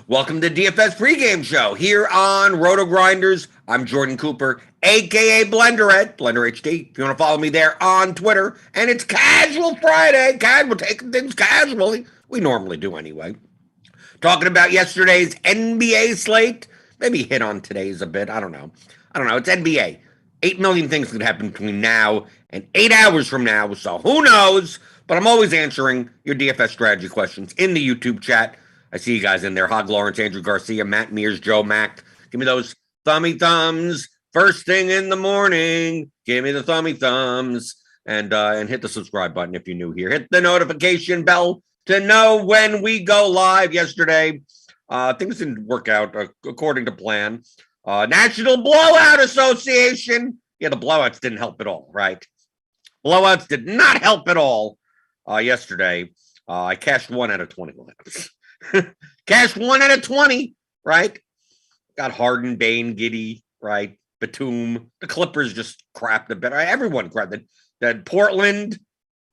Welcome to DFS pregame show here on RotoGrinders. I'm Jordan Cooper, aka Blender HD. If you want to follow me there on Twitter, and it's Casual Friday. We're taking things casually. We normally do anyway. Talking about yesterday's NBA slate. Maybe hit on today's a bit. I don't know. It's NBA. 8 million things could happen between now and 8 hours from now. So who knows? But I'm always answering your DFS strategy questions in the YouTube chat. I see you guys in there. Hog Lawrence, Andrew Garcia, Matt Mears, Joe Mack. Give me those thummy thumbs first thing in the morning. Give me the thummy thumbs. And hit the subscribe button if you're new here. Hit the notification bell to know when we go live. Yesterday, things didn't work out according to plan. National Blowout Association. Yeah, the blowouts didn't help at all, right? Blowouts did not help at all yesterday. I cashed 1 out of 20 lineups. Cashed 1 out of 20, right? Got Harden, Bane, Giddey, right? Batum. The Clippers just crapped a bit. Everyone crapped it. That Portland.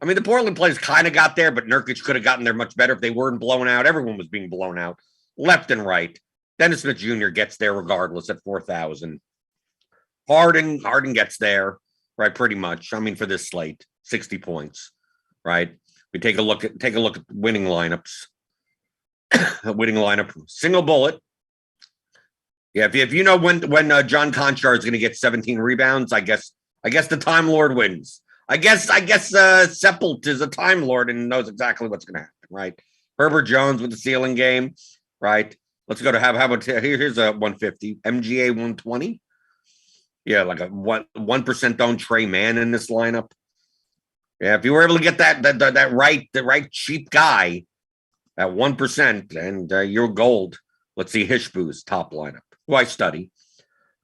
I mean, the Portland players kind of got there, but Nurkic could have gotten there much better if they weren't blown out. Everyone was being blown out left and right. Dennis Smith Jr. gets there regardless at 4,000. Harden gets there, right? Pretty much. I mean, for this slate, 60 points, right? We take a look at winning lineups. Winning lineup, single bullet. Yeah, if you know when John Conchar is going to get 17 rebounds, I guess the Time Lord wins. I guess Seppelt is a Time Lord and knows exactly what's going to happen, right? Herbert Jones with the ceiling game, right? Let's go to how about here's a 150 MGA 120. Yeah, like a 1% owned Trey Mann in this lineup. Yeah, if you were able to get that right cheap guy at 1%, and you're gold. Let's see Hishboo's top lineup, who I study.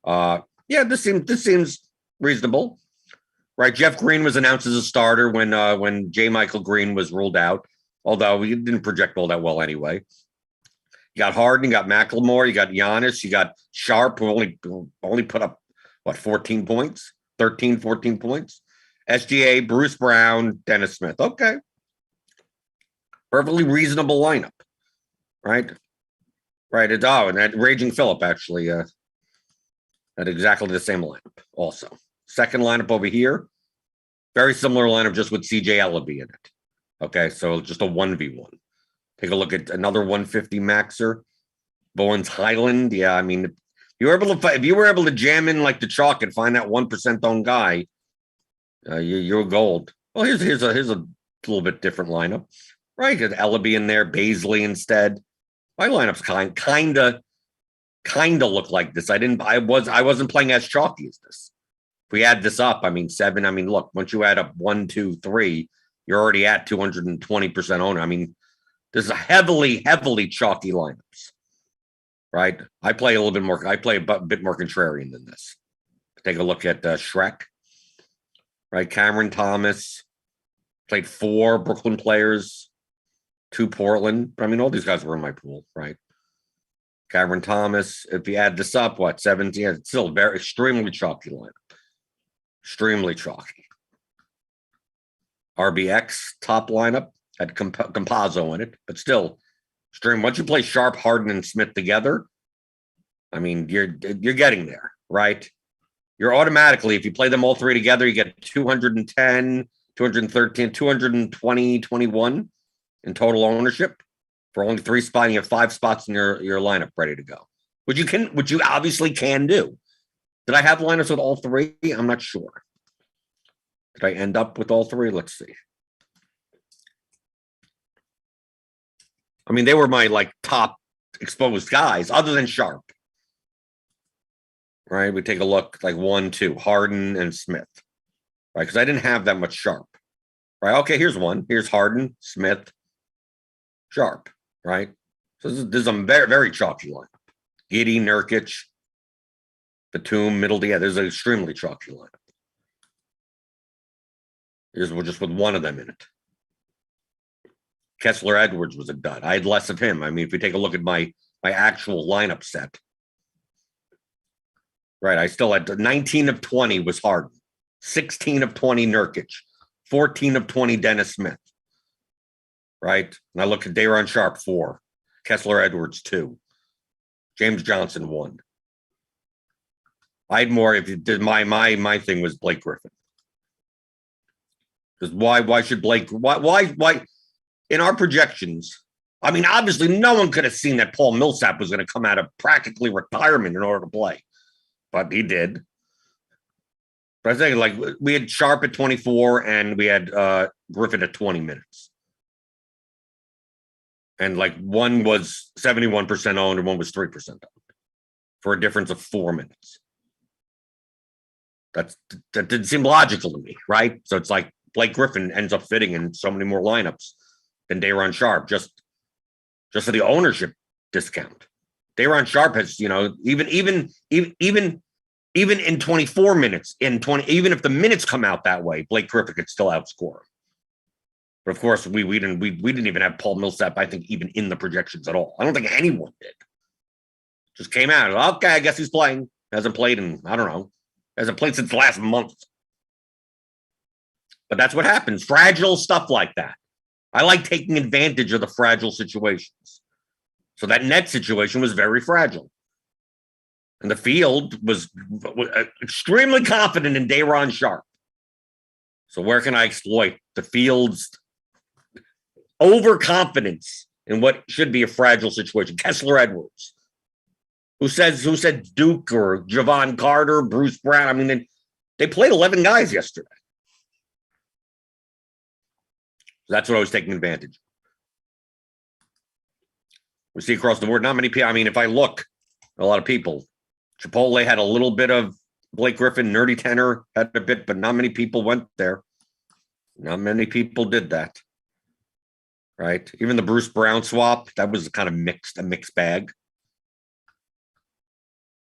Yeah, this seems reasonable, right? Jeff Green was announced as a starter when J. Michael Green was ruled out, although he didn't project all that well anyway. You got Harden, you got McLemore, you got Giannis, you got Sharp, who only put up 14 points. SGA, Bruce Brown, Dennis Smith. Okay. Perfectly reasonable lineup, right? Right. And that Raging Phillip actually had exactly the same lineup also. Second lineup over here, very similar lineup, just with CJ Ellaby in it. Okay, so just a 1v1. Take a look at another 150 maxer. Bowens Highland. Yeah, I mean, if you were able to jam in like the chalk and find that 1% owned guy, you're gold. Well, here's a little bit different lineup. Right, got Ellaby in there, Baisley instead. My lineups kind of look like this. I wasn't playing as chalky as this. If we add this up, I mean 7. I mean, look, once you add up 1, 2, 3, you're already at 220% owner. I mean, this is a heavily chalky lineups. Right? I play a bit more contrarian than this. Take a look at Shrek. Right, Cameron Thomas played 4 Brooklyn players. 2 Portland. I mean, all these guys were in my pool, right? Cameron Thomas. If you add this up, 17? It's still very extremely chalky lineup. Extremely chalky. RBX top lineup had Campazzo in it, but still extreme. Once you play Sharp, Harden, and Smith together, I mean, you're getting there, right? You're automatically, if you play them all 3 together, you get 210, 213, 220, 21. In total ownership for only 3 spots. You have 5 spots in your lineup ready to go, which you obviously can do. Did I have lineups with all 3? I'm not sure. Did I end up with all 3? Let's see. I mean, they were my top exposed guys other than Sharp. Right? We take a look 1, 2, Harden and Smith. Right? Because I didn't have that much Sharp. Right? Okay, here's one. Here's Harden, Smith, Sharp, right? So this is a very, very chalky lineup. Giddey, Nurkic, Batum, middle. Yeah, there's an extremely chalky lineup. Here's just with one of them in it. Kessler Edwards was a dud. I had less of him. I mean, if we take a look at my actual lineup set, right? I still had 19 of 20 was Harden, 16 of 20 Nurkic, 14 of 20 Dennis Smith. Right? And I look at Day'Ron Sharp, 4. Kessler Edwards, 2. James Johnson won. I had more. If you did, my thing was Blake Griffin. Because why should Blake? Why? In our projections, I mean, obviously, no one could have seen that Paul Millsap was going to come out of practically retirement in order to play, but he did. But I think like we had Sharp at 24 and we had Griffin at 20 minutes. And like one was 71% owned and one was 3% owned for a difference of 4 minutes. That didn't seem logical to me, right? So it's like Blake Griffin ends up fitting in so many more lineups than Day'Ron Sharp, just for the ownership discount. Day'Ron Sharp has, even in 24 minutes, even if the minutes come out that way, Blake Griffin could still outscore him. But of course, we didn't even have Paul Millsap, I think, even in the projections at all. I don't think anyone did. Just came out. Okay, I guess he's playing. Hasn't played in, I don't know. Hasn't played since last month. But that's what happens. Fragile stuff like that. I like taking advantage of the fragile situations. So that net situation was very fragile. And the field was extremely confident in Day'Ron Sharp. So where can I exploit the field's overconfidence in what should be a fragile situation? Kessler Edwards. Who said Duke or Javon Carter, Bruce Brown? I mean, they played 11 guys yesterday. That's what I was taking advantage of. We see across the board, not many people. I mean, if I look, a lot of people. Chipotle had a little bit of Blake Griffin, Nerdy Tenor had a bit, but not many people went there. Not many people did that. Right? Even the Bruce Brown swap, that was kind of a mixed bag.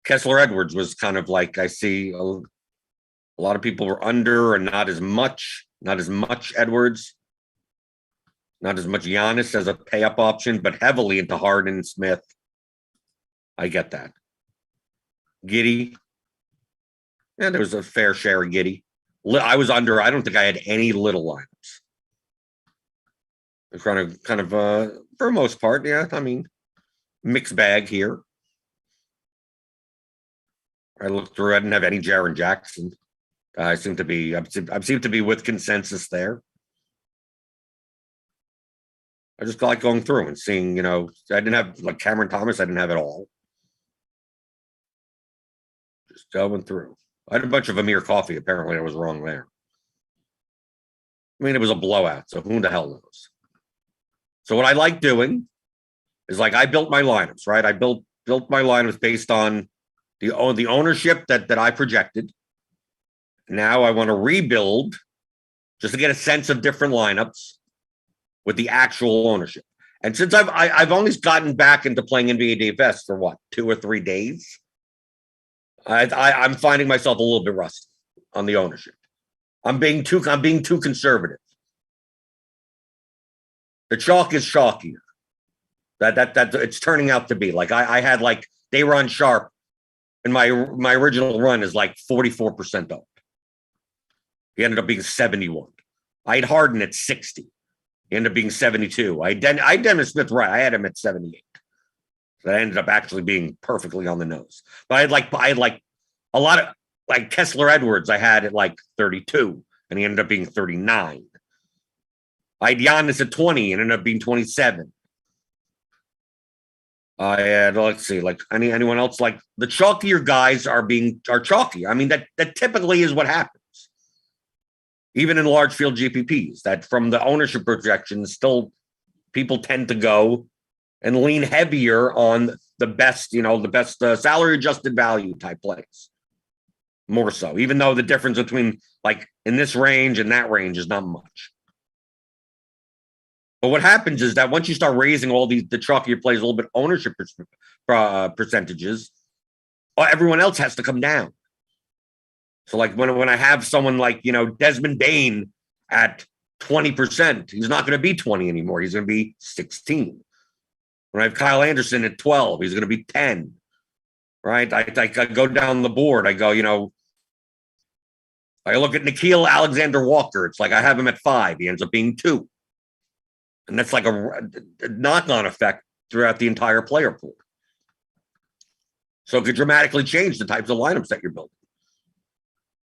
Kessler Edwards was kind of like, I see a lot of people were under and not as much Edwards, not as much Giannis as a pay up option, but heavily into Harden and Smith. I get that. Giddey. Yeah, there was a fair share of Giddey. I was under, I don't think I had any little lineups. It's kind of for the most part, yeah, I mean, mixed bag here. I looked through. I didn't have any Jaren Jackson. I seem to be with consensus there. I just like going through and seeing, I didn't have like Cameron Thomas. I didn't have it all. Just going through. I had a bunch of Amir Coffee. Apparently, I was wrong there. I mean, it was a blowout, so who the hell knows? So what I like doing is like I built my lineups, right? I built my lineups based on the ownership that I projected. Now I want to rebuild just to get a sense of different lineups with the actual ownership. And since I've only gotten back into playing NBA DFS for what, 2 or 3 days, I'm finding myself a little bit rusty on the ownership. I'm being too conservative. The chalk is chalkier. That it's turning out to be. Like I had like Day'Ron Sharp. And my original run is like 44% owned. He ended up being 71. I had Harden at 60. He ended up being 72. I had Dennis Smith right. I had him at 78. So that ended up actually being perfectly on the nose. But I had like a lot of like Kessler Edwards. I had at like 32, and he ended up being 39. I had Giannis at 20 and ended up being 27. I had, let's see, like anyone else, like the chalkier guys are chalky. I mean, that typically is what happens. Even in large field GPPs, that from the ownership projections, still people tend to go and lean heavier on the best salary adjusted value type plays. More so, even though the difference between like in this range and that range is not much. But what happens is that once you start raising all the chalkier plays, a little bit ownership percentages, everyone else has to come down. So like when I have someone like, Desmond Bane at 20%, he's not going to be 20 anymore. He's going to be 16. When I have Kyle Anderson at 12, he's going to be 10. Right? I go down the board. I go, I look at Nickeil Alexander-Walker. It's like I have him at 5. He ends up being 2. And that's like a knock-on effect throughout the entire player pool. So it could dramatically change the types of lineups that you're building.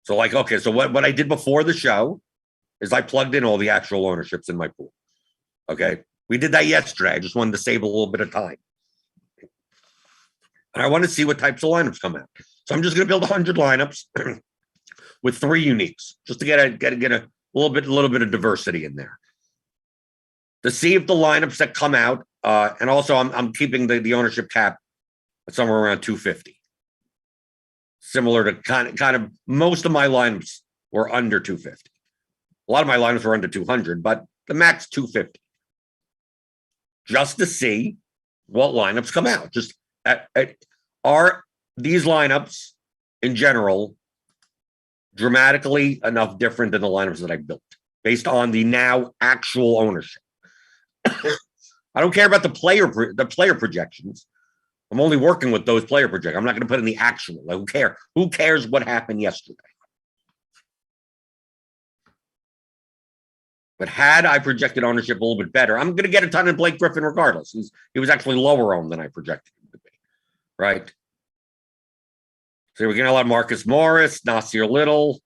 So like, okay, so what I did before the show is I plugged in all the actual ownerships in my pool. Okay. We did that yesterday. I just wanted to save a little bit of time. And I want to see what types of lineups come out. So I'm just going to build 100 lineups with 3 uniques, just to get a little bit of diversity in there. To see if the lineups that come out, and also I'm keeping the ownership cap somewhere around 250. Similar to kind of most of my lineups were under 250. A lot of my lineups were under 200, but the max 250. Just to see what lineups come out. Just are these lineups in general dramatically enough different than the lineups that I built based on the now actual ownership? I don't care about the player projections. I'm only working with those player projections. I'm not going to put in the actual. Like, who cares? Who cares what happened yesterday? But had I projected ownership a little bit better, I'm going to get a ton of Blake Griffin regardless. He was actually lower owned than I projected him to be, right? So we're getting a lot of Marcus Morris, Nasir Little,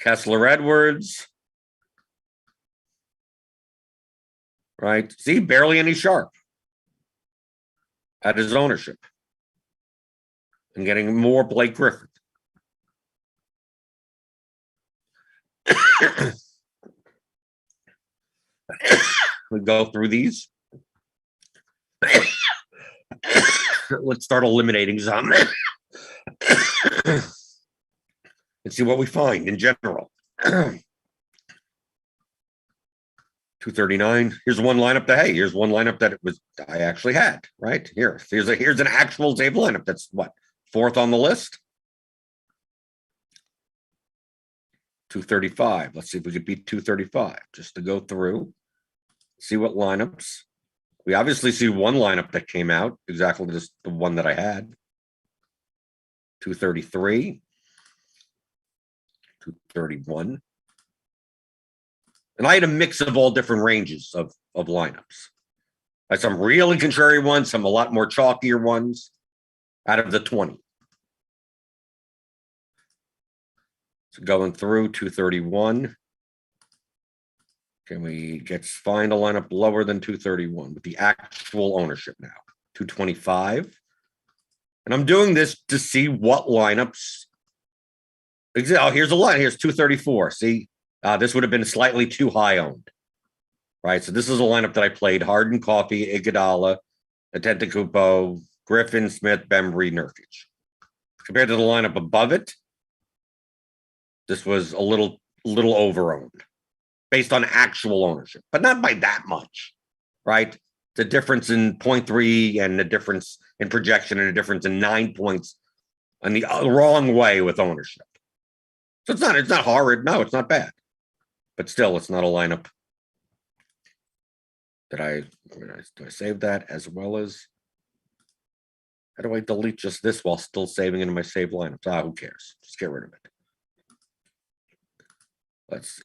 Kessler Edwards, right? See, barely any sharp at his ownership. And getting more Blake Griffin. We go through these. Let's start eliminating some. Let's see what we find in general. 239. Here's one lineup that, hey, here's one lineup that I actually had, right? Here's an actual save lineup. That's what? 4th on the list. 235. Let's see if we could beat 235. Just to go through, see what lineups. We obviously see one lineup that came out, exactly just the one that I had. 233. 231. And I had a mix of all different ranges of lineups. I had some really contrary ones, some a lot more chalkier ones out of the 20. So going through 231. Can we find a lineup lower than 231 with the actual ownership now? 225. And I'm doing this to see what lineups. Oh, here's a line. Here's 234. See, this would have been slightly too high owned. Right. So this is a lineup that I played: Harden, Coffee, Iguodala, Antetokounmpo, Griffin, Smith, Bembry, Nurkic. Compared to the lineup above it, this was a little over-owned based on actual ownership, but not by that much, right? The difference in 0.3 and the difference in projection and the difference in 9 points on the wrong way with ownership. So it's not horrid. No, it's not bad, but still, it's not a lineup. Do I save that as well as? How do I delete just this while still saving into my save lineups? Who cares? Just get rid of it. Let's see.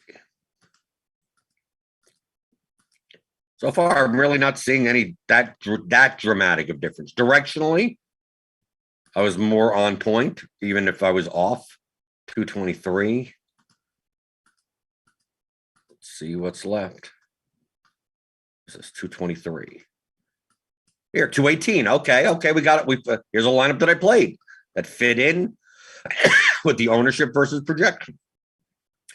So far, I'm really not seeing any that dramatic of difference. Directionally, I was more on point, even if I was off. 223. Let's see what's left. This is 223. Here, 218. Okay, we got it. Here's a lineup that I played that fit in with the ownership versus projection.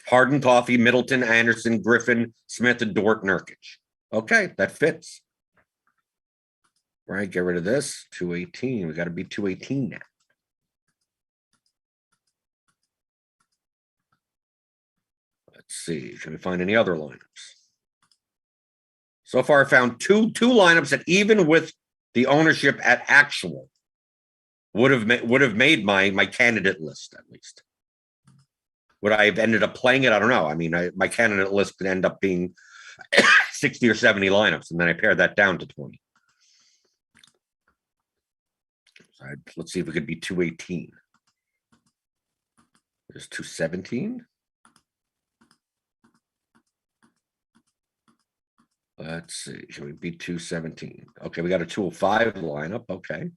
Harden, Coffee, Middleton, Anderson, Griffin, Smith, and Dort, Nurkic. Okay, that fits. Right, get rid of this. 218. We got to be 218 now. Let's see. Can we find any other lineups? So far, I found two lineups that, even with the ownership at actual, would have made my candidate list at least. Would I have ended up playing it? I don't know. I mean, my candidate list could end up being 60 or 70 lineups, and then I pared that down to 20. So let's see if we could be 218. There's 217. Let's see. Should we be 217? Okay, we got a 205 lineup. Okay.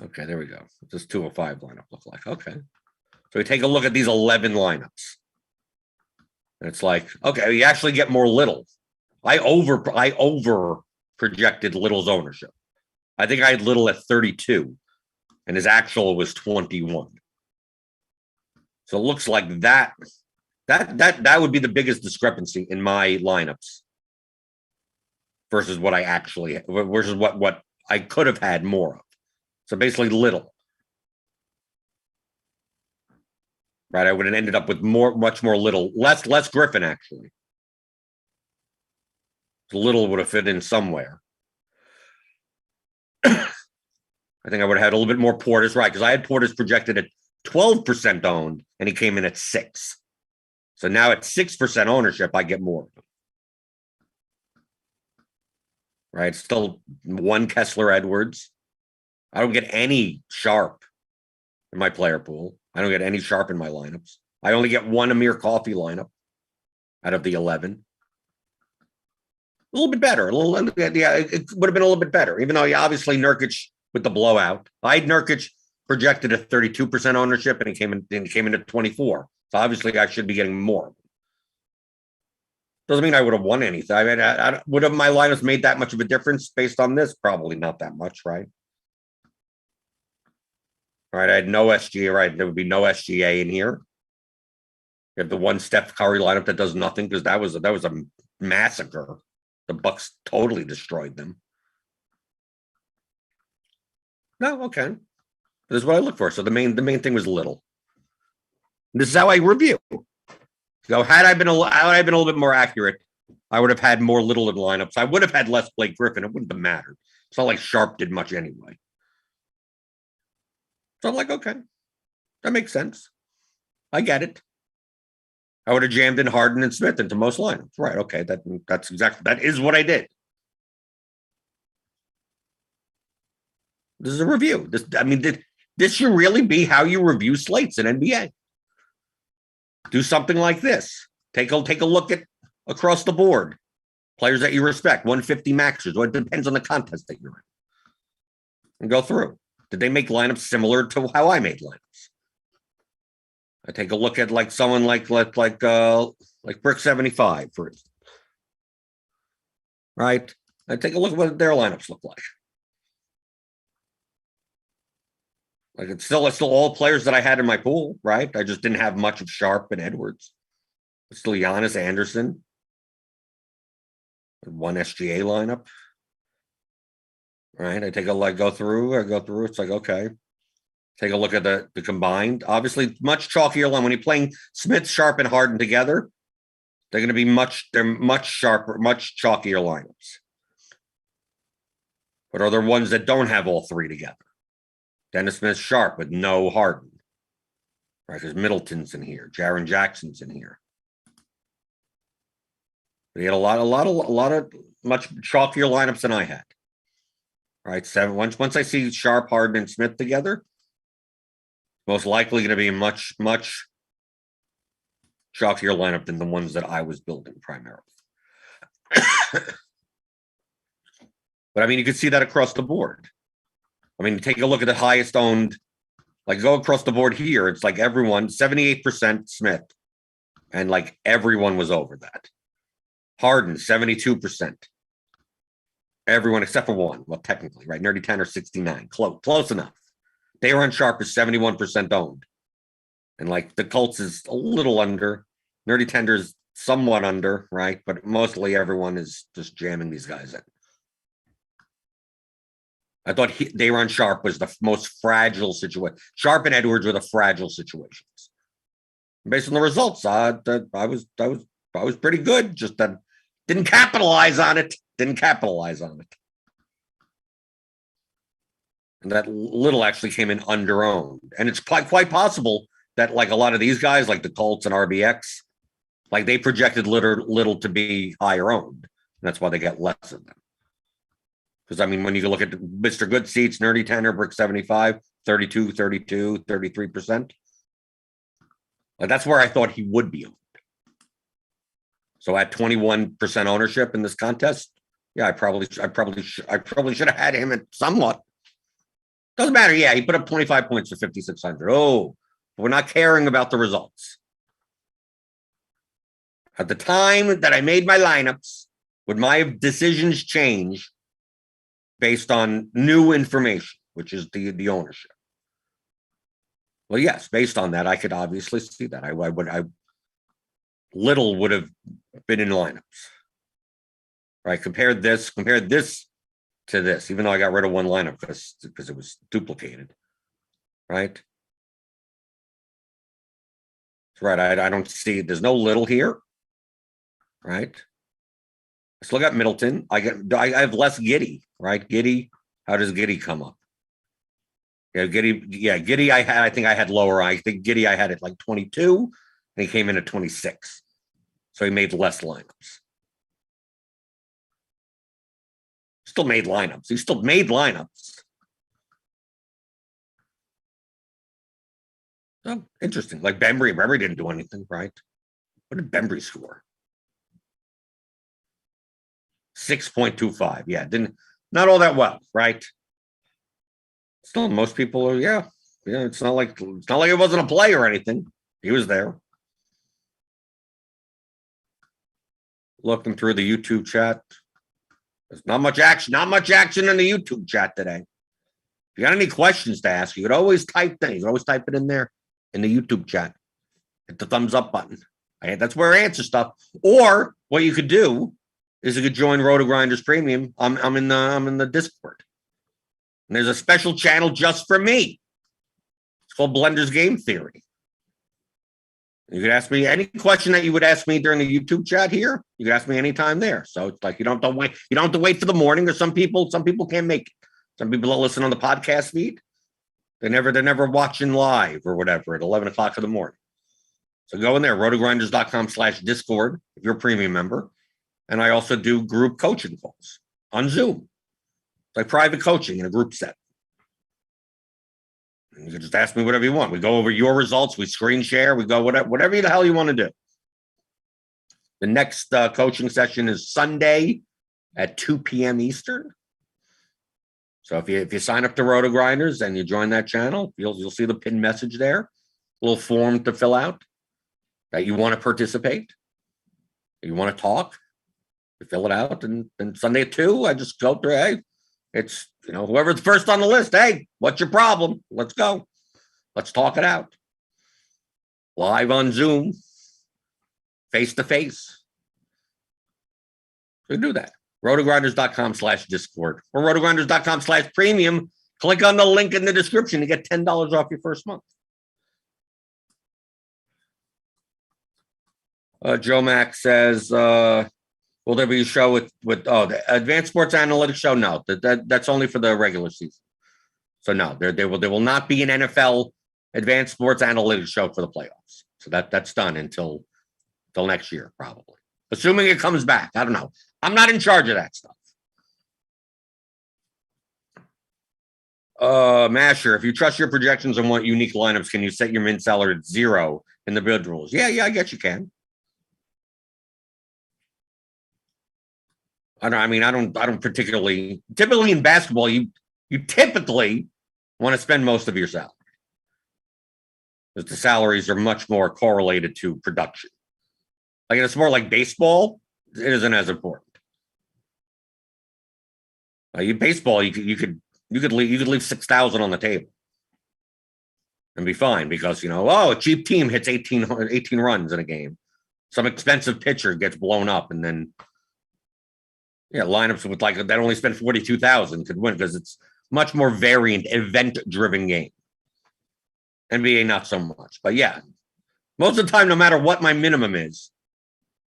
Okay, there we go. What does 205 lineup look like? Okay. So we take a look at these 11 lineups. And it's like, okay, you actually get more Little. I over projected Little's ownership. I think I had Little at 32, and his actual was 21. So it looks like that would be the biggest discrepancy in my lineups versus what I actually versus what I could have had more of. So basically Little. Right, I would have ended up with much more Little, less Griffin actually. Little would have fit in somewhere. I think I would have had a little bit more Portis, right? Because I had Portis projected at 12% owned, and he came in at 6. So now at 6% ownership, I get more. Right? Still one Kessler Edwards. I don't get any Sharp in my player pool. I don't get any Sharp in my lineups. I only get one Amir Coffee lineup out of the 11. A little bit better. Yeah, it would have been a little bit better, even though obviously Nurkic with the blowout. I had Nurkic projected at 32% ownership, and he came in at 24. So obviously I should be getting more. Doesn't mean I would have won anything. I mean, would have my lineups made that much of a difference based on this? Probably not that much, right? All right, I had no SGA, right? There would be no SGA in here. You have the one Steph Curry lineup that does nothing because that was a massacre. The Bucks totally destroyed them. No, okay. This is what I look for. So the main thing was Little. This is how I review. So had I been a little bit more accurate, I would have had more Little in lineups. I would have had less Blake Griffin. It wouldn't have mattered. It's not like Sharp did much anyway. So I'm like, okay, that makes sense. I get it. I would have jammed in Harden and Smith into most lineups. Right. Okay. That is what I did. This is a review. This should really be how you review slates in NBA. Do something like this. Take a look at across the board. Players that you respect, 150 maxers. Well, it depends on the contest that you're in. And go through. Did they make lineups similar to how I made lineups? I take a look at like someone like Brick 75, for instance. Right? I take a look at what their lineups look like. Like it's still all players that I had in my pool, right? I just didn't have much of Sharp and Edwards. It's still Giannis, Anderson. One SGA lineup. Right. I go through. It's like, okay. Take a look at the combined. Obviously, much chalkier line. When you're playing Smith, Sharp, and Harden together, they're going to be much sharper, much chalkier lineups. But are there ones that don't have all three together? Dennis Smith, Sharp with no Harden. Right, because Middleton's in here. Jaren Jackson's in here. But he had a lot of much chalkier lineups than I had. All right, 7. Once I see Sharp, Harden, and Smith together, most likely going to be a much chalkier lineup than the ones that I was building primarily. But I mean, you can see that across the board. I mean, take a look at the highest owned, like go across the board here. It's like everyone, 78% Smith. And like everyone was over that. Harden, 72%. Everyone except for one. Well, technically, right? Nerdy 10 or 69. Close enough. Daron Sharp is 71% owned. And like the Colts is a little under. Nerdy Tender's somewhat under, right? But mostly everyone is just jamming these guys in. I thought Daron Sharp was the most fragile situation. Sharp and Edwards were the fragile situations. Based on the results, I was pretty good. Just that didn't capitalize on it. And that Little actually came in under owned. And it's quite possible that like a lot of these guys, like the Colts and RBX, like they projected Little to be higher owned. And that's why they get less of them. Because, I mean, when you look at Mr. Good Seats, Nerdy Tanner, Brick 75, 32, 32, 33%. Like that's where I thought he would be owned. So at 21% ownership in this contest, yeah, I probably should have had him at somewhat. Doesn't matter. Yeah, he put up 25 points for 5,600. Oh, we're not caring about the results. At the time that I made my lineups, would my decisions change based on new information, which is the ownership? Well, yes, based on that, I could obviously see that. I little would have been in lineups. Right? Compared this to this, even though I got rid of one lineup because it was duplicated. Right? Right. I don't see there's no little here. Right. Let's look at Middleton. I have less Giddy, right? Giddy, how does Giddy come up? Yeah, Giddy I think I had lower. I think Giddy I had at like 22, and he came in at 26. So he made less lineups. Still made lineups. He still made lineups. Oh, interesting. Like Bembry didn't do anything, right? What did Bembry score? 6.25. Yeah, not all that well, right? Still, most people are, yeah. It's not like it wasn't a play or anything. He was there. Looking through the YouTube chat. There's not much action in the YouTube chat today. If you got any questions to ask, you could always type things. You could always type it in there in the YouTube chat. Hit the thumbs up button. That's where I answer stuff. Or what you could do is you could join RotoGrinders Premium. I'm in the Discord. And there's a special channel just for me. It's called Blender's Game Theory. You could ask me any question that you would ask me during the YouTube chat here. You could ask me anytime there. So it's like you don't have to wait. You don't have to wait for the morning. Or some people can't make it. Some people don't listen on the podcast feed. They're never watching live or whatever at 11 o'clock in the morning. So go in there, rotogrinders.com/Discord if you're a premium member. And I also do group coaching calls on Zoom. It's like private coaching in a group set. And you can just ask me whatever you want. We go over your results. We screen share. We go whatever the hell you want to do. The next coaching session is Sunday at 2 p.m. Eastern. So if you sign up to RotoGrinders and you join that channel, you'll see the pinned message there. A little form to fill out that you want to participate. You want to talk. You fill it out, and Sunday at 2, I just go through. Hey, it's whoever's first on the list. Hey, what's your problem? Let's go. Let's talk it out. Live on Zoom, face to face. So do that. rotogrinders.com/Discord or rotogrinders.com/premium. Click on the link in the description to get $10 off your first month. Joe Max says, will there be a show with the Advanced Sports Analytics show? No, that's only for the regular season. So no, there will not be an NFL Advanced Sports Analytics show for the playoffs. So that's done until next year, probably. Assuming it comes back. I don't know. I'm not in charge of that stuff. Masher, if you trust your projections and want unique lineups, can you set your min seller at 0 in the build rules? Yeah, I guess you can. I don't particularly. Typically in basketball, you typically want to spend most of your salary because the salaries are much more correlated to production. Like in a sport like baseball, it isn't as important. Baseball, you could leave 6,000 on the table and be fine because a cheap team hits 18 runs in a game. Some expensive pitcher gets blown up, and then lineups with that only spend 42,000 could win because it's much more variant, event-driven game. NBA not so much, but most of the time, no matter what my minimum is,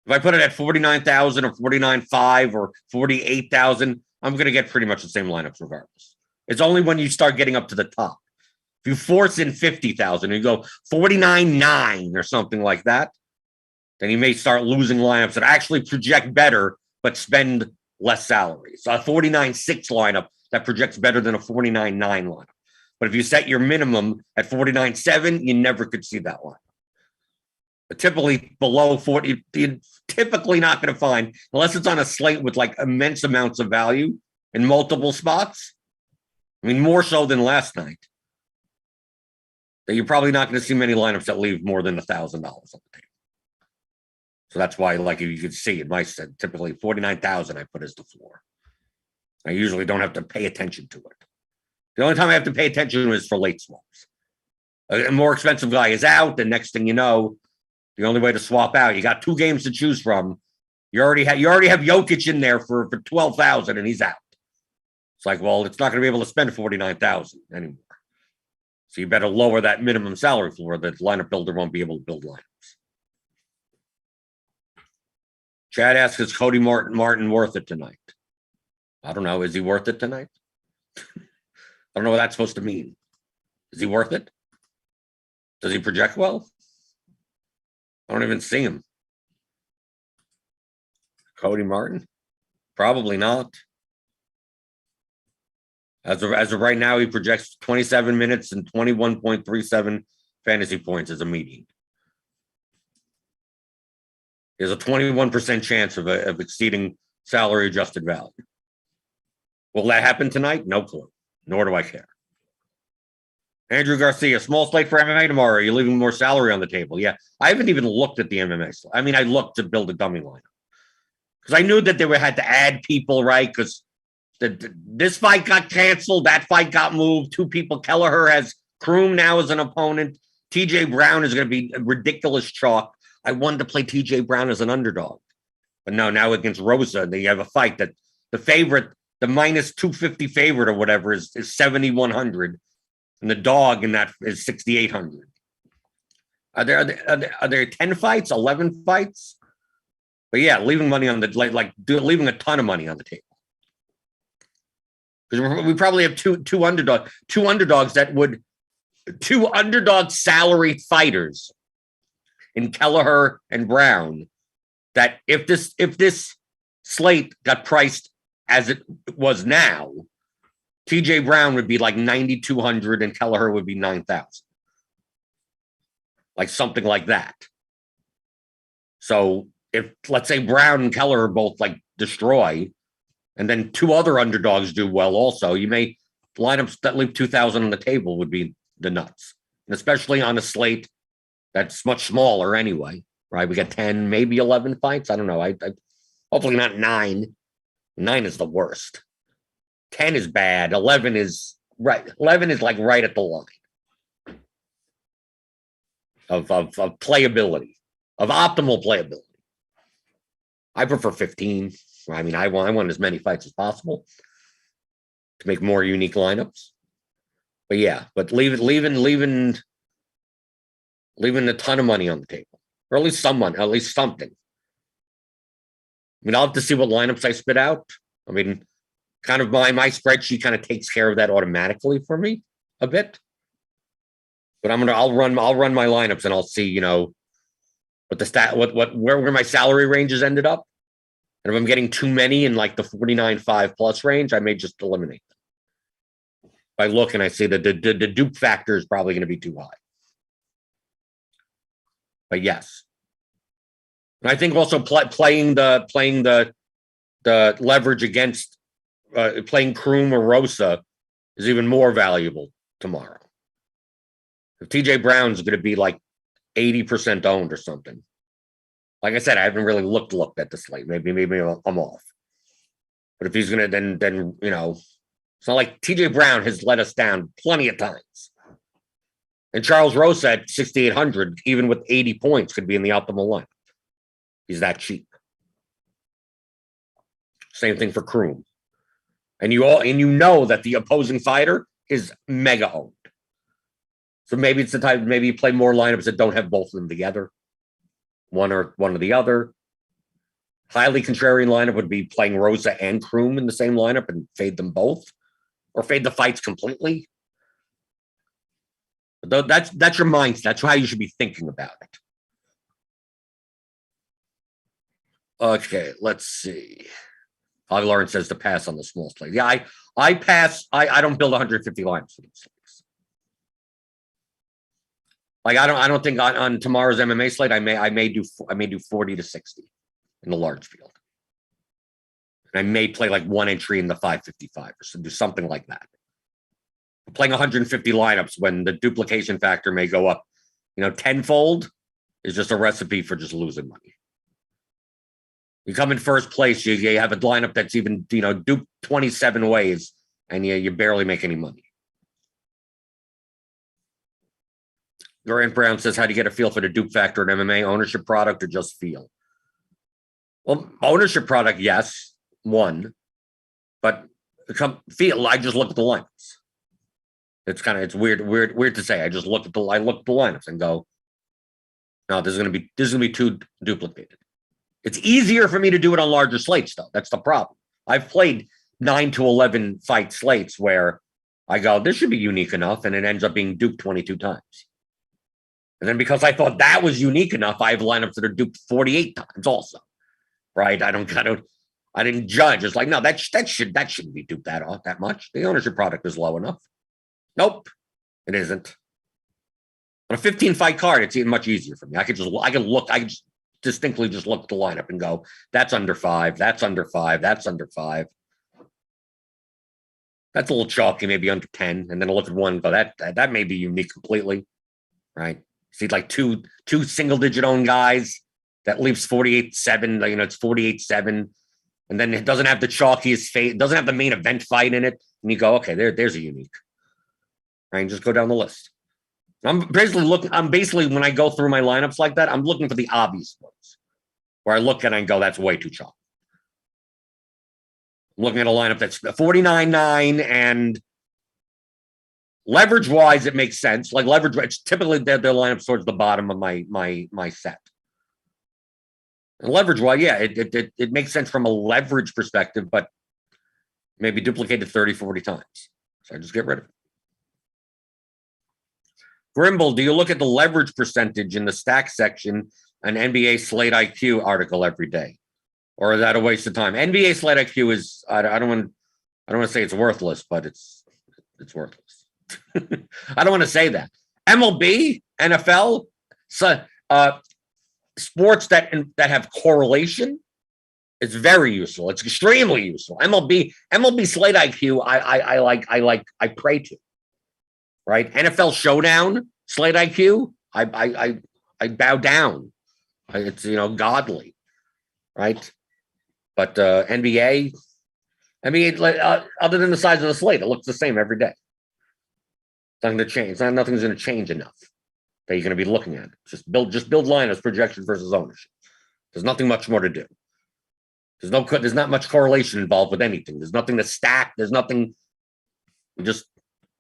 if I put it at 49,000 or 49.5 or 48,000, I'm going to get pretty much the same lineups regardless. It's only when you start getting up to the top. If you force in 50,000 and you go 49.9 or something like that, then you may start losing lineups that actually project better but spend less salary. So a 49.6 lineup that projects better than a 49.9 lineup. But if you set your minimum at 49.7, you never could see that lineup. But typically below 40, you're typically not going to find, unless it's on a slate with immense amounts of value in multiple spots, I mean, more so than last night. That you're probably not going to see many lineups that leave more than $1,000 on the table. So that's why, like you could see in my set, typically 49,000 I put as the floor. I usually don't have to pay attention to it. The only time I have to pay attention is for late swaps. A more expensive guy is out, and next thing you know, the only way to swap out, you got 2 games to choose from. You already have Jokic in there for 12,000, and he's out. It's like, well, it's not going to be able to spend 49,000 anymore. So you better lower that minimum salary floor. That lineup builder won't be able to build lineups. Chad asks, is Cody Martin worth it tonight? I don't know. Is he worth it tonight? I don't know what that's supposed to mean. Is he worth it? Does he project well? I don't even see him. Cody Martin? Probably not. As of right now, he projects 27 minutes and 21.37 fantasy points as a median. There's a 21% chance of exceeding salary adjusted value. Will that happen tonight? No clue. Nor do I care. Andrew Garcia, small slate for MMA tomorrow. Are you leaving more salary on the table? Yeah. I haven't even looked at the MMA slate. I mean, I looked to build a dummy lineup. Because I knew that they had to add people, right? Because this fight got canceled. That fight got moved. 2 people. Kelleher has Kroom now as an opponent. TJ Brown is going to be a ridiculous chalk. I wanted to play TJ Brown as an underdog. But no, now against Rosa, they have a fight that the favorite, the minus 250 favorite or whatever is 7,100. And the dog in that is 6,800. Are there 10 fights, 11 fights? But yeah, leaving money on the leaving a ton of money on the table. Because we probably have two underdogs that would 2 underdog salary fighters in Kelleher and Brown. That if this slate got priced as it was now, TJ Brown would be like 9,200 and Kelleher would be 9,000. Like something like that. So if, let's say, Brown and Kelleher both like destroy, and then 2 other underdogs do well also, you may lineups that leave 2,000 on the table would be the nuts. And especially on a slate that's much smaller anyway, right? We got 10, maybe 11 fights. I don't know. I hopefully not 9. 9 is the worst. 10 is bad. 11 is right. 11 is like right at the line of playability, of optimal playability. I prefer 15. I mean, I want as many fights as possible to make more unique lineups. But yeah, but leaving a ton of money on the table, or at least some money, at least something. I mean, I'll have to see what lineups I spit out. I mean, kind of my spreadsheet kind of takes care of that automatically for me a bit. But I'll run my lineups and I'll see, what where my salary ranges ended up. And if I'm getting too many in like the 49.5 plus range, I may just eliminate them. If I look and I see that the dupe factor is probably going to be too high. But yes. And I think also playing the leverage against playing Kroom or Rosa is even more valuable tomorrow. If TJ Brown's going to be like 80% owned or something. Like I said, I haven't really looked at the slate. Maybe I'm off. But if he's going to, then it's not like TJ Brown has let us down plenty of times. And Charles Rosa at 6,800, even with 80 points, could be in the optimal lineup. He's that cheap. Same thing for Kroom. And you know that the opposing fighter is mega owned. So maybe it's the type, maybe you play more lineups that don't have both of them together. One or the other. Highly contrarian lineup would be playing Rosa and Kroom in the same lineup and fade them both. Or fade the fights completely. But that's your mindset. That's how you should be thinking about it. Okay, let's see. Lawrence says to pass on the small slate. Yeah, I pass. I don't build 150 lineups for these slates. Like I don't think on tomorrow's MMA slate I may do 40 to 60 in the large field. And I may play like one entry in the 555 or so, do something like that. playing 150 lineups when the duplication factor may go up, tenfold is just a recipe for just losing money. You come in first place, you have a lineup that's even, duped 27 ways, and you barely make any money. Grant Brown says, how do you get a feel for the dupe factor in MMA? Ownership product or just feel? Well, ownership product, yes, one. But feel, I just look at the lineups. It's weird to say. I just look at the lineups and go, no, this is gonna be too duplicated. It's easier for me to do it on larger slates, though. That's the problem. I've played 9 to 11 fight slates where I go, this should be unique enough, and it ends up being duped 22 times. And then because I thought that was unique enough, I have lineups that are duped 48 times also. Right? I didn't judge. It's like, no, that shouldn't be duped that much. The ownership product is low enough. Nope, it isn't. On a 15 fight card, it's even much easier for me. I can just distinctly just look at the lineup and go, that's under 5, that's under 5, that's under 5. That's a little chalky, maybe under 10. And then I look at one and go, that may be unique completely. Right? See, like two single-digit owned guys, that leaves 48-7, it's 48-7. And then it doesn't have the chalkiest fate, it doesn't have the main event fight in it. And you go, okay, there's a unique. Right? And just go down the list. I'm basically, when I go through my lineups like that, I'm looking for the obvious ones. Where I look at it and go, that's way too chalky. I'm looking at a lineup that's 49-9 and leverage-wise, it makes sense. Like leverage, it's typically their lineups towards the bottom of my set. And leverage-wise, yeah, it makes sense from a leverage perspective, but maybe duplicated 30, 40 times. So I just get rid of it. Grimble, do you look at the leverage percentage in the stack section, an NBA Slate IQ article every day? Or is that a waste of time? NBA Slate IQ is, I don't want to say it's worthless, but it's worthless. I don't want to say that. MLB, NFL, sports that have correlation, it's very useful. It's extremely useful. MLB Slate IQ, I pray to. Right? NFL Showdown, Slate IQ, I bow down. It's godly, right? But NBA, other than the size of the slate, it looks the same every day. Nothing to change. Nothing's going to change enough that you're going to be looking at it. Just build lineups, projection versus ownership. There's nothing much more to do. There's not much correlation involved with anything. There's nothing to stack. There's nothing. Just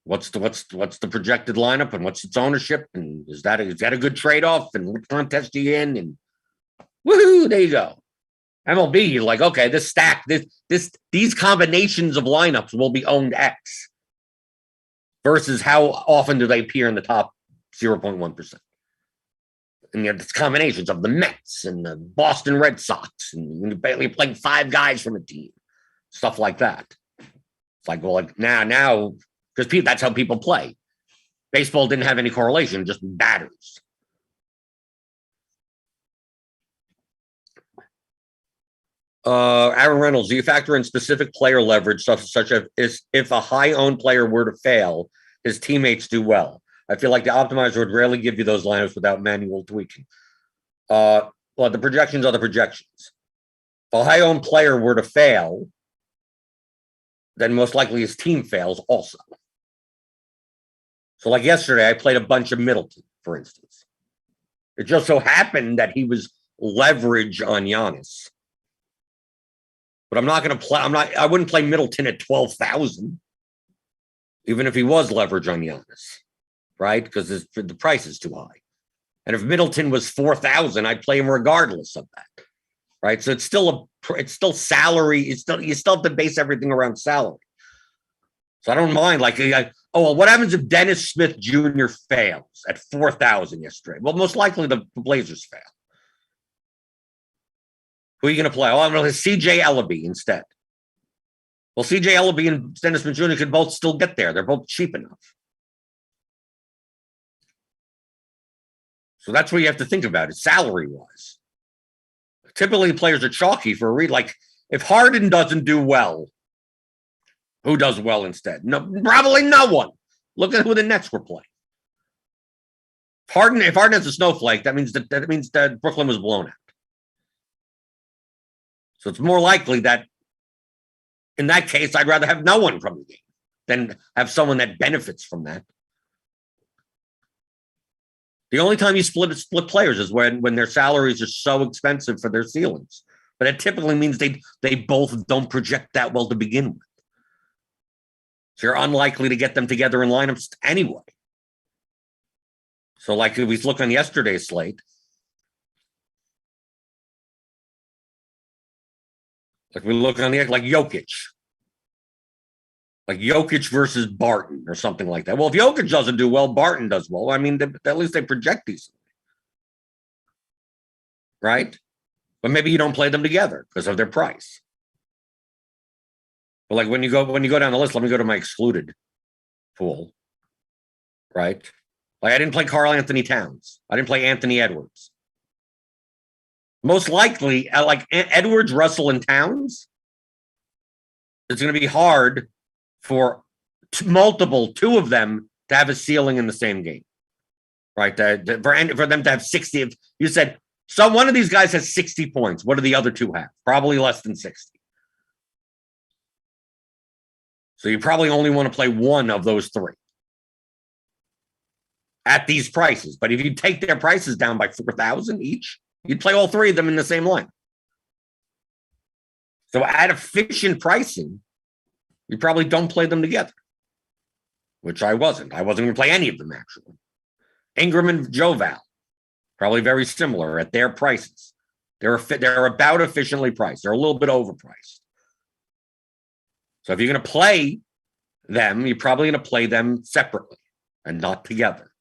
what's the projected lineup and what's its ownership, and is that a good trade-off, and what contest are you in, and woohoo, there you go. MLB, you're like, okay, these combinations of lineups will be owned X versus how often do they appear in the top 0.1%. And it's combinations of the Mets and the Boston Red Sox, and you're barely playing 5 guys from a team, stuff like that. It's like, well, like now, because that's how people play. Baseball didn't have any correlation, just batters. Aaron Reynolds, do you factor in specific player leverage, such as if a high-owned player were to fail, his teammates do well? I feel like the optimizer would rarely give you those lineups without manual tweaking. Well, the projections are the projections. If a high-owned player were to fail, then most likely his team fails also. So like yesterday, I played a bunch of Middleton, for instance. It just so happened that he was leverage on Giannis. But I'm not going to play. I wouldn't play Middleton at 12,000, even if he was leverage on Giannis, right? Because the price is too high. And if Middleton was 4,000, I'd play him regardless of that, right? So it's still salary. You still have to base everything around salary. So I don't mind. Like, well, what happens if Dennis Smith Jr. fails at 4,000 yesterday? Well, most likely the Blazers fail. Who are you going to play? Oh, I'm going to play CJ Ellaby instead. Well, CJ Ellaby and Dennis Smith Jr. could both still get there. They're both cheap enough. So that's what you have to think about it, salary-wise. Typically, players are chalky for a reason. Like, if Harden doesn't do well, who does well instead? No, probably no one. Look at who the Nets were playing. If Harden's a snowflake, that means that Brooklyn was blown out. So it's more likely that in that case, I'd rather have no one from the game than have someone that benefits from that. The only time you split players is when their salaries are so expensive for their ceilings. But it typically means they both don't project that well to begin with. So you're unlikely to get them together in lineups anyway. So like if we look on yesterday's slate, like we look on like Jokic. Like Jokic versus Barton or something like that. Well, if Jokic doesn't do well, Barton does well. I mean, at least they project decently. Right? But maybe you don't play them together because of their price. But like when you go down the list, let me go to my excluded pool. Right? Like I didn't play Karl Anthony Towns. I didn't play Anthony Edwards. Most likely, like Edwards, Russell, and Towns, it's going to be hard for two of them to have a ceiling in the same game, right? For them to have 60. If you said, so one of these guys has 60 points. What do the other two have? Probably less than 60. So you probably only want to play one of those three at these prices. But if you take their prices down by 4,000 each, you'd play all three of them in the same line. So at efficient pricing, you probably don't play them together, which I wasn't. I wasn't going to play any of them, actually. Ingram and Joe Val, probably very similar at their prices. They're about efficiently priced. They're a little bit overpriced. So if you're going to play them, you're probably going to play them separately and not together.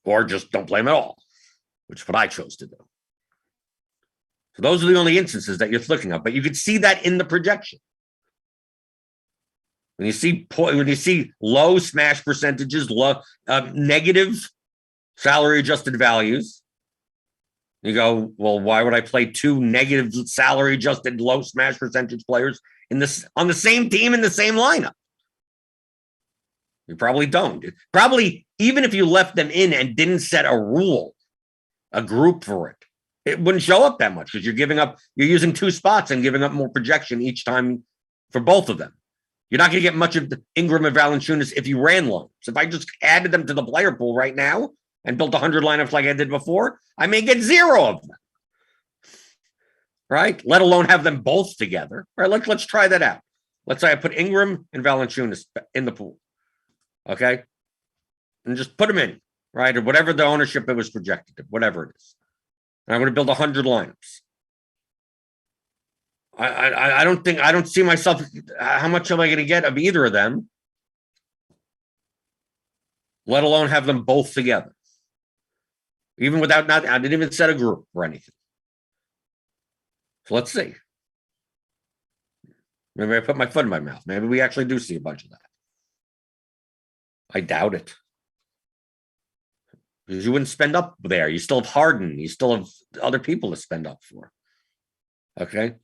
Or just don't play them at all, which is what I chose to do. So those are the only instances that you're looking at. But you could see that in the projection. When you see low smash percentages, low negative salary adjusted values, you go, well, why would I play two negative salary adjusted low smash percentage players on the same team in the same lineup? You probably don't. Probably even if you left them in and didn't set a rule, a group for it, it wouldn't show up that much because you're using two spots and giving up more projection each time for both of them. You're not going to get much of the Ingram and Valanciunas if you ran loans. If I just added them to the player pool right now and built 100 lineups like I did before, I may get zero of them. Right? Let alone have them both together. All right, let's try that out. Let's say I put Ingram and Valanciunas in the pool. Okay? And just put them in, right? Or whatever the ownership it was projected to, whatever it is. And I'm going to build 100 lineups. I don't see myself. How much am I going to get of either of them? Let alone have them both together. Even without I didn't even set a group or anything. So let's see. Maybe I put my foot in my mouth. Maybe we actually do see a bunch of that. I doubt it. Because you wouldn't spend up there. You still have Harden. You still have other people to spend up for. Okay.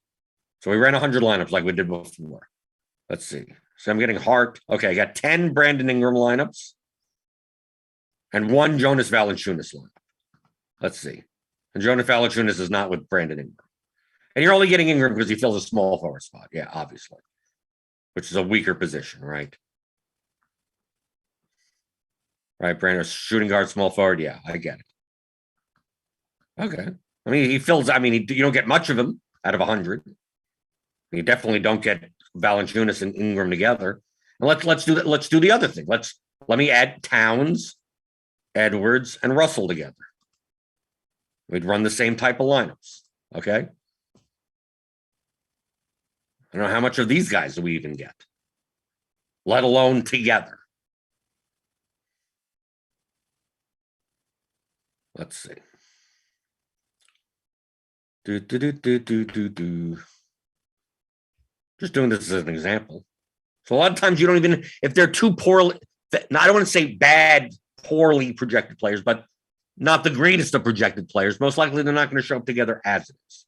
So we ran 100 lineups like we did before. Let's see. So I'm getting Hart. Okay, I got 10 Brandon Ingram lineups and one Jonas Valanciunas lineup. Let's see. And Jonas Valanciunas is not with Brandon Ingram. And you're only getting Ingram because he fills a small forward spot. Yeah, obviously. Which is a weaker position, right? Right, Brandon, shooting guard, small forward. Yeah, I get it. Okay. I mean, he fills, you don't get much of him out of 100. You definitely don't get Valanciunas and Ingram together. And let's do that. Let's do the other thing. Let me add Towns, Edwards, and Russell together. We'd run the same type of lineups. Okay. I don't know how much of these guys do we even get, let alone together. Let's see. Just doing this as an example. So a lot of times you don't even, if they're too poorly, I don't want to say bad, poorly projected players, but not the greatest of projected players. Most likely they're not going to show up together as it is.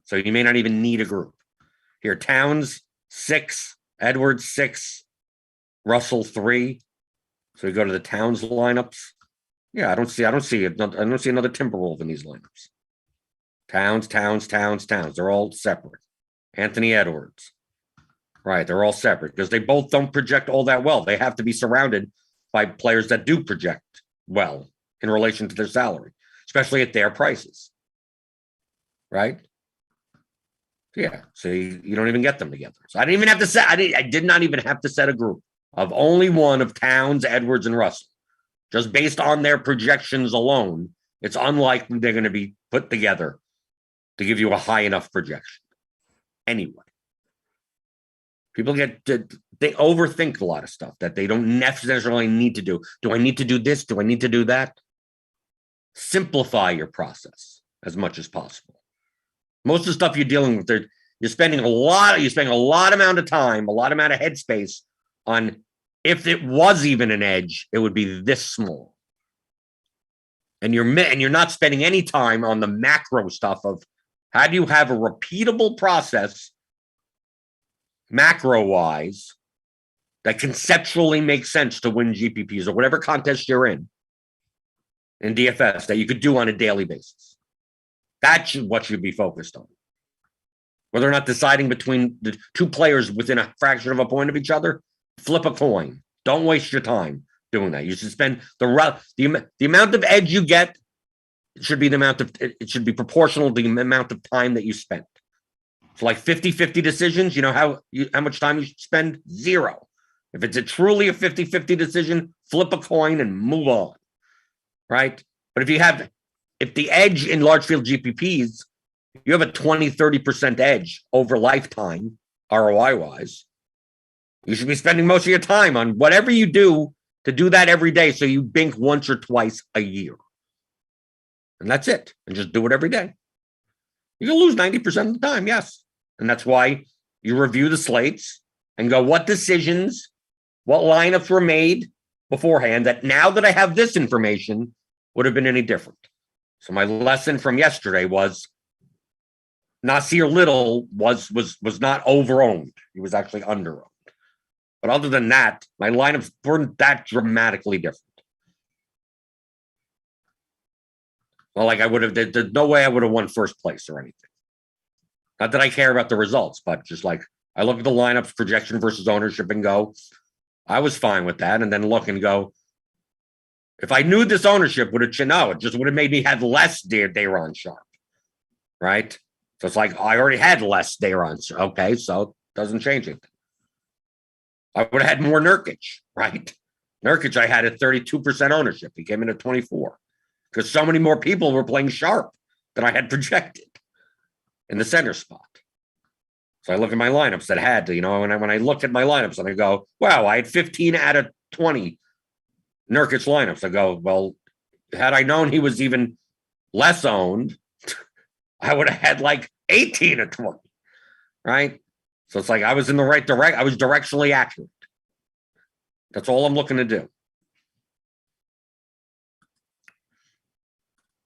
So you may not even need a group. Here, Towns, 6, Edwards, 6, Russell 3. So we go to the Towns lineups. Yeah, I don't see another Timberwolf in these lineups. Towns. They're all separate. Anthony Edwards. Right, they're all separate because they both don't project all that well. They have to be surrounded by players that do project well in relation to their salary, especially at their prices. Right? Yeah, so you don't even get them together. So I didn't even have to set. I did not even have to set a group of only one of Towns, Edwards, and Russell. Just based on their projections alone, it's unlikely they're going to be put together to give you a high enough projection. Anyway, people they overthink a lot of stuff that they don't necessarily need to do. Do I need to do this? Do I need to do that? Simplify your process as much as possible. Most of the stuff you're dealing with, you're spending a lot amount of time, a lot amount of headspace on. If it was even an edge, it would be this small. And you're not spending any time on the macro stuff of how do you have a repeatable process, macro-wise, that conceptually makes sense to win GPPs or whatever contest you're in DFS that you could do on a daily basis. That's what you'd be focused on. Whether or not deciding between the two players within a fraction of a point of each other, flip a coin. Don't waste your time doing that. You should spend the amount of edge you get. It should be proportional to the amount of time that you spend. So like 50-50 decisions, you know how much time you should spend? 0. If it's truly a 50-50 decision, flip a coin and move on. Right? But if the edge in large field GPPs, you have a 20-30% edge over lifetime, ROI-wise, you should be spending most of your time on whatever you do to do that every day so you bink once or twice a year. And that's it. And just do it every day. You can lose 90% of the time, yes. And that's why you review the slates and go, what decisions, what lineups were made beforehand that now that I have this information would have been any different. So my lesson from yesterday was Nasir Little was not over-owned. He was actually under-owned. But other than that, my lineups weren't that dramatically different. Well, like there's no way I would have won first place or anything. Not that I care about the results, but just like I look at the lineups, projection versus ownership and go, I was fine with that. And then look and go, if I knew this ownership would have, it just would have made me have less Dayron Sharp, right? So it's like, I already had less Dayron Sharp. Okay, so it doesn't change it. I would have had more Nurkic, right? Nurkic, I had at 32% ownership. He came in at 24 because so many more people were playing Sharp than I had projected in the center spot. So I look at my lineups that had to, when I look at my lineups and I go, wow, I had 15 out of 20 Nurkic lineups. I go, well, had I known he was even less owned, I would have had like 18 or 20, right? So it's like I was in the right direction. I was directionally accurate. That's all I'm looking to do.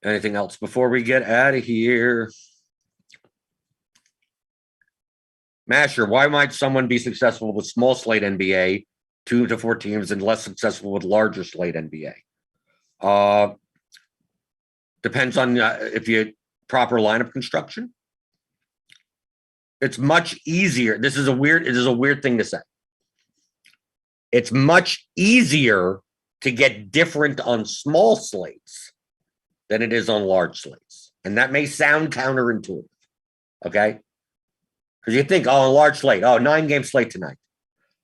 Anything else before we get out of here? Masher, why might someone be successful with small slate NBA, 2 to 4 teams, and less successful with larger slate NBA? Depends on if you proper lineup construction. It's much easier. It is a weird thing to say. It's much easier to get different on small slates than it is on large slates. And that may sound counterintuitive. Okay? Because you think, a large slate, 9-game slate tonight.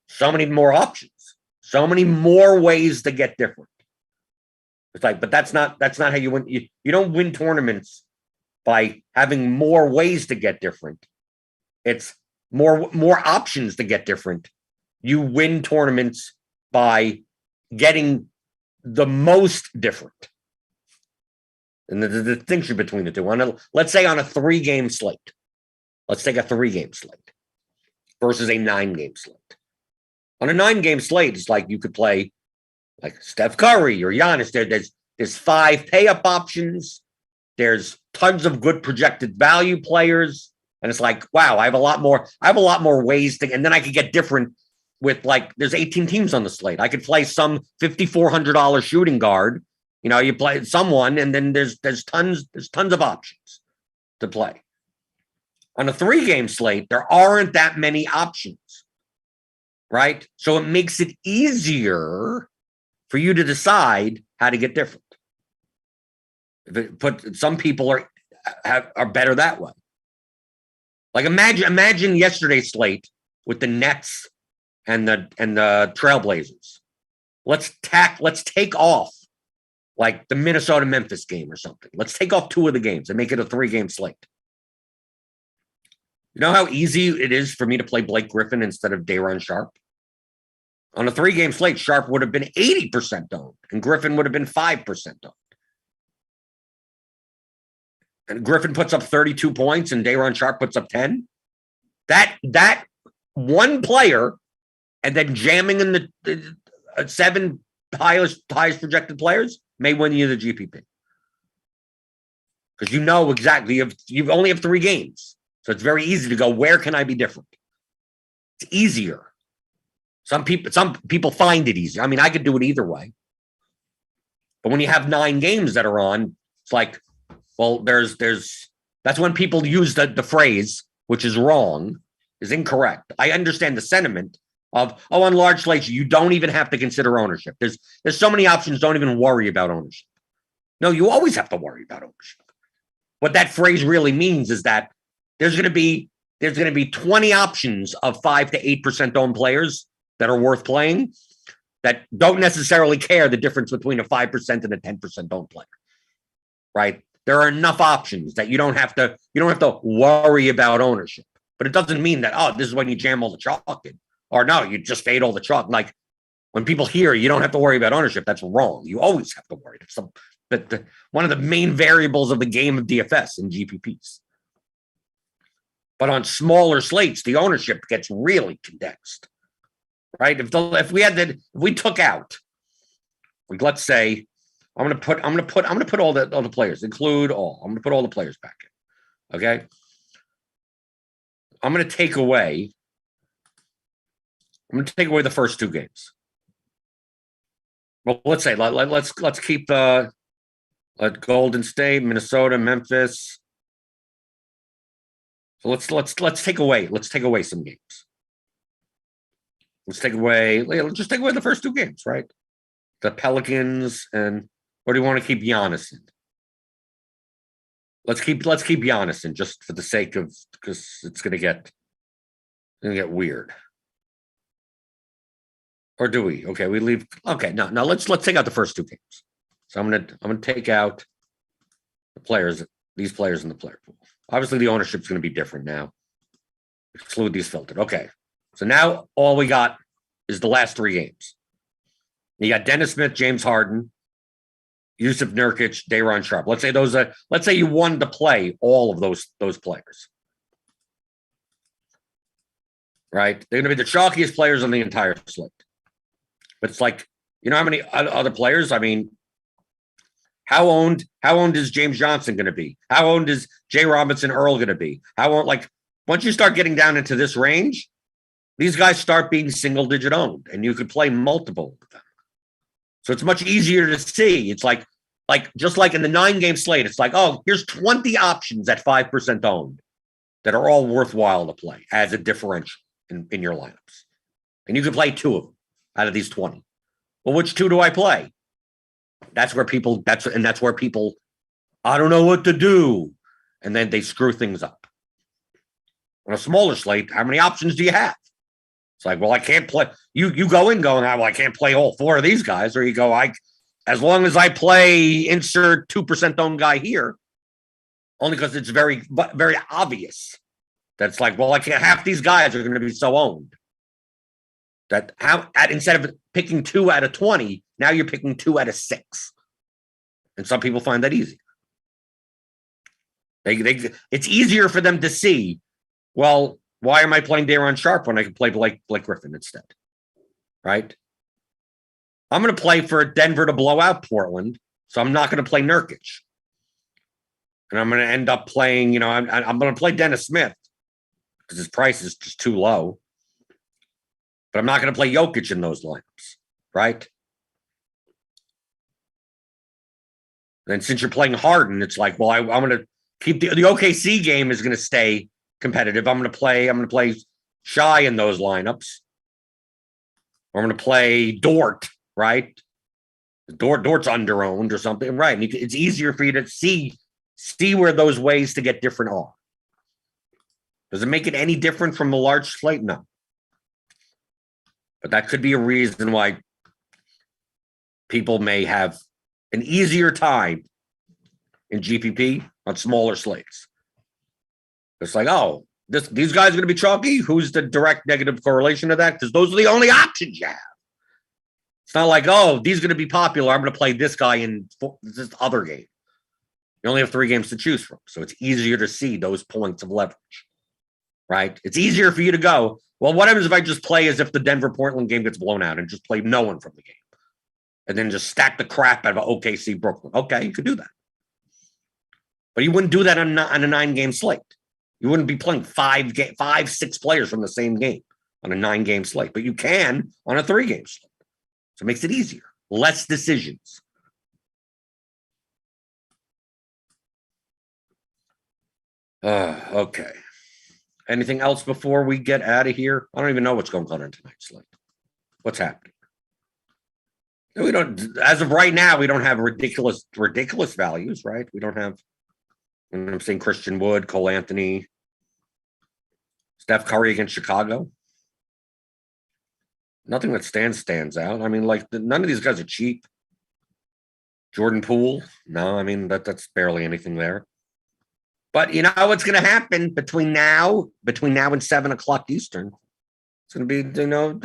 So many more options. So many more ways to get different. It's like, but that's not how you win. You don't win tournaments by having more ways to get different. It's more options to get different. You win tournaments by getting the most different. And the distinction between the two. Let's say on a 3-game slate. Let's take a 3-game slate versus a 9-game slate. On a 9-game slate, it's like you could play like Steph Curry or Giannis. There's 5 pay-up options. There's tons of good projected value players. And it's like, wow, I have a lot more ways to, and then I could get different with like there's 18 teams on the slate. I could play some $5,400 shooting guard. You know, you play someone, and then there's tons of options to play. On a 3-game slate, there aren't that many options, right? So it makes it easier for you to decide how to get different. Some people are better that way. Like imagine yesterday's slate with the Nets and the Trailblazers. Let's take off like the Minnesota-Memphis game or something. Let's take off 2 of the games and make it a 3-game slate. You know how easy it is for me to play Blake Griffin instead of Day'Ron Sharpe? On a 3-game slate, Sharpe would have been 80% owned, and Griffin would have been 5% owned. And Griffin puts up 32 points, and Day'Ron Sharpe puts up 10. That one player, and then jamming in the 7 highest projected players may win you the GPP. Because you know exactly, you only have 3 games. So it's very easy to go, where can I be different? It's easier. Some people find it easier. I mean, I could do it either way. But when you have 9 games that are on, it's like, well, that's when people use the phrase, which is wrong, is incorrect. I understand the sentiment of, on large slates, you don't even have to consider ownership. There's so many options, don't even worry about ownership. No, you always have to worry about ownership. What that phrase really means is that there's going to be 20 options of 5 to 8% owned players that are worth playing that don't necessarily care the difference between a 5% and a 10% owned player, right? There are enough options that you don't have to worry about ownership. But it doesn't mean that, this is when you jam all the chalk in, or no, you just fade all the chalk. Like when people hear you don't have to worry about ownership, that's wrong. You always have to worry. But one of the main variables of the game of DFS and GPPs. But on smaller slates, the ownership gets really condensed, right? If we took out, like, let's say, I'm gonna put all the players, include all. I'm gonna put all the players back in. Okay. I'm gonna take away the first 2 games. Well, let's say let's keep Golden State, Minnesota, Memphis. So let's take away some games. Let's take away the first 2 games, right? The Pelicans, and or do you want to keep Giannis in? Let's keep Giannis in just for the sake of, because it's gonna get weird. Or do we? Okay, we leave. Okay, no, let's take out the first 2 games. So I'm gonna take out the players, these players in the player pool. Obviously, the ownership's going to be different now. Exclude these filtered. Okay, so now all we got is the last 3 games. You got Dennis Smith, James Harden, Yusuf Nurkic, Day'Ron Sharpe. Let's say you wanted to play all of those players, right? They're going to be the chalkiest players on the entire slate. But it's like, you know how many other players? I mean, how owned is James Johnson going to be? How owned is Jay Robinson Earl going to be? Once you start getting down into this range, these guys start being single-digit owned, and you could play multiple of them. So it's much easier to see. It's like just like in the 9-game slate, it's like, here's 20 options at 5% owned that are all worthwhile to play as a differential in your lineups. And you can play 2 of them out of these 20. Well, which 2 do I play? That's where people, I don't know what to do. And then they screw things up. On a smaller slate, how many options do you have? It's like, well, I can't play. You go in going, well, I can't play all 4 of these guys. Or you go, as long as I play insert 2% owned guy here, only because it's very, very obvious. That's like, well, I can't, half these guys are going to be so owned. Instead of picking 2 out of 20, now you're picking 2 out of 6. And some people find that easy. It's easier for them to see, well, why am I playing Day'Ron Sharpe when I can play Blake Griffin instead? Right? I'm going to play for Denver to blow out Portland, so I'm not going to play Nurkic. And I'm going to end up playing, I'm going to play Dennis Smith because his price is just too low. But I'm not going to play Jokic in those lineups, right? And since you're playing Harden, it's like, well, I'm going to keep the OKC game is going to stay competitive. I'm going to play Shy in those lineups. Or I'm going to play Dort, right? Dort's underowned or something, right? And it's easier for you to see where those ways to get different are. Does it make it any different from a large slate? No. But that could be a reason why people may have an easier time in GPP on smaller slates. It's like, oh, these guys are going to be chalky. Who's the direct negative correlation to that? Because those are the only options you have. It's not like, oh, these are going to be popular. I'm going to play this guy in this other game. You only have 3 games to choose from. So it's easier to see those points of leverage, right? It's easier for you to go, well, what happens if I just play as if the Denver-Portland game gets blown out and just play no one from the game? And then just stack the crap out of OKC Brooklyn. Okay, you could do that. But you wouldn't do that on a 9-game slate. You wouldn't be playing 6 players from the same game on a 9-game slate. But you can on a 3-game slate. So it makes it easier. Less decisions. Okay. Anything else before we get out of here? I don't even know what's going on in tonight's slate. What's happening? We don't, as of right now, we don't have ridiculous values, right? We don't have, I'm saying Christian Wood, Cole Anthony, Steph Curry against Chicago. Nothing that stands out. I mean, like, none of these guys are cheap. Jordan Poole, no, I mean, that's barely anything there. But you know what's going to happen between now and 7 o'clock Eastern? It's going to be, you know,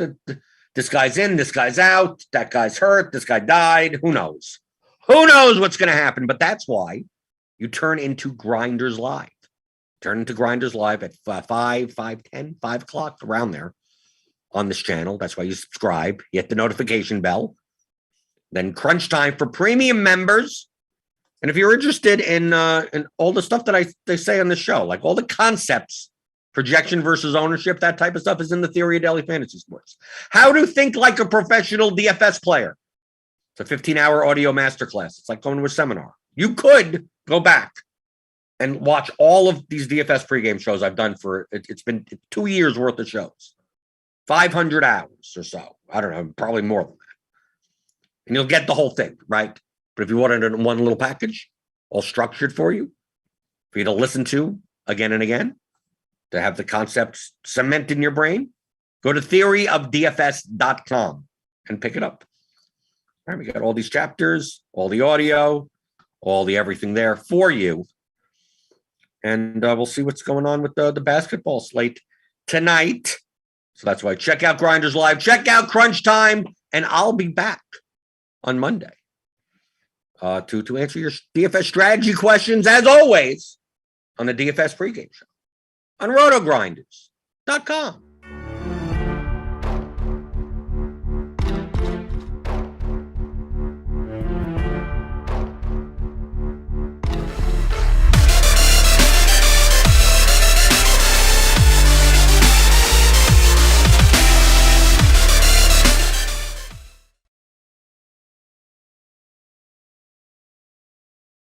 this guy's in, this guy's out, that guy's hurt, this guy died. Who knows? Who knows what's going to happen? But that's why you turn into Grinders Live. Turn into Grinders Live at 5 o'clock, around there on this channel. That's why you subscribe. You hit the notification bell. Then crunch time for premium members. And if you're interested in all the stuff that they say on the show, like all the concepts, projection versus ownership, that type of stuff is in the Theory of Daily Fantasy Sports. How to think like a professional DFS player. It's a 15-hour audio masterclass. It's like going to a seminar. You could go back and watch all of these DFS pregame shows I've done for, it's been 2 years worth of shows. 500 hours or so. I don't know, probably more than that. And you'll get the whole thing, right? But if you wanted it in one little package, all structured for you to listen to again and again, to have the concepts cement in your brain, go to theoryofdfs.com and pick it up. All right, we got all these chapters, all the audio, all the everything there for you. And we'll see what's going on with the basketball slate tonight. So that's why check out Grinders Live, check out Crunch Time, and I'll be back on Monday to answer your DFS strategy questions, as always, on the DFS pregame show on RotoGrinders.com.